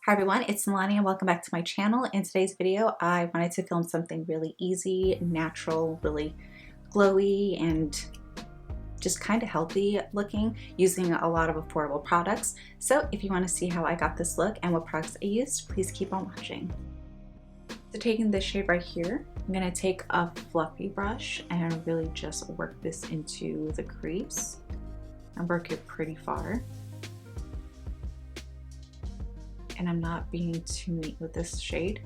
Hi everyone, it's Nalanie and welcome back to my channel. In today's video, I wanted to film something really easy, natural, really glowy, and just kind of healthy looking using a lot of affordable products. So if you want to see how I got this look and what products I used, please keep on watching. So taking this shade right here, I'm going to take a fluffy brush and really just work this into the crease and work it pretty far. And I'm not being too neat with this shade.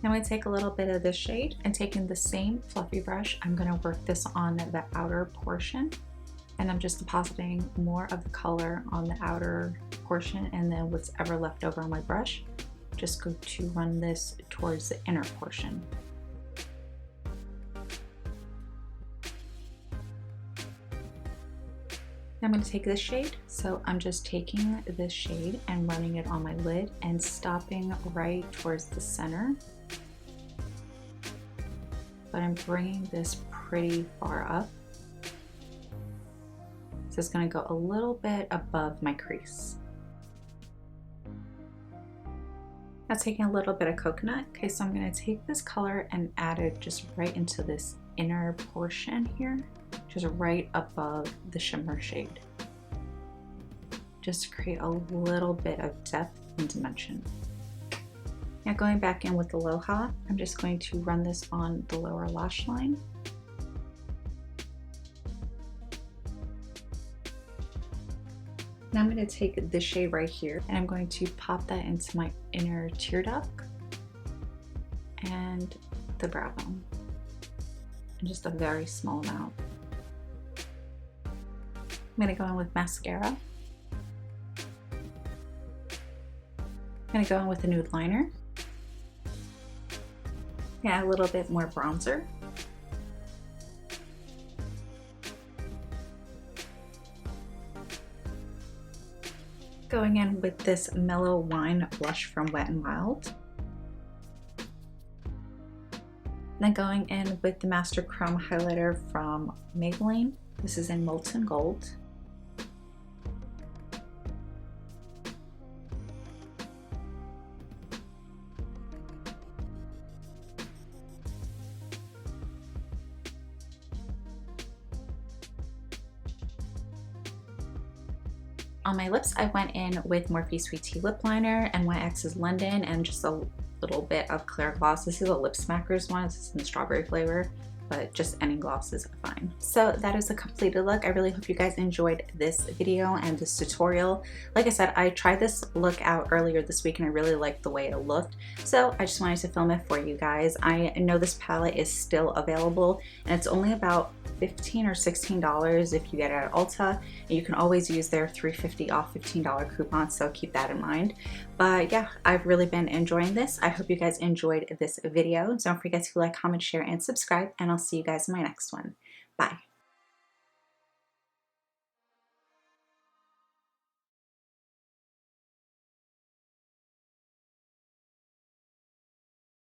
Now I'm going to take a little bit of this shade and taking the same fluffy brush, I'm going to work this on the outer portion. And I'm just depositing more of the color on the outer portion, and then what's ever left over on my brush, just go to run this towards the inner portion. I'm going to take this shade, so I'm just taking this shade and running it on my lid and stopping right towards the center. But I'm bringing this pretty far up. So it's going to go a little bit above my crease. Now taking a little bit of coconut. Okay, so I'm going to take this color and add it just right into this inner portion here, just right above the shimmer shade, just to create a little bit of depth and dimension. Now going back in with the Aloha, I'm just going to run this on the lower lash line. Now I'm going to take this shade right here and I'm going to pop that into my inner tear duct and the brow bone. Just a very small amount. I'm going to go in with mascara. I'm going to go in with a nude liner. Add a little bit more bronzer. Going in with this Mellow Wine blush from Wet n Wild. Then going in with the Master Chrome highlighter from Maybelline. This is in Molten Gold. On my lips, I went in with Morphe Sweet Tea lip liner, NYX London, and just a little bit of clear gloss. This is a Lip Smackers one. This is in the strawberry flavor, but just any gloss is fine. So that is a completed look. I really hope you guys enjoyed this video and this tutorial. Like I said, I tried this look out earlier this week and I really liked the way it looked. So I just wanted to film it for you guys. I know this palette is still available and it's only about $15 or $16 if you get it at Ulta. And you can always use their $3.50 off $15 coupon, so keep that in mind. But yeah, I've really been enjoying this. I hope you guys enjoyed this video. Don't forget to like, comment, share, and subscribe, and I'll see you guys in my next one. Bye.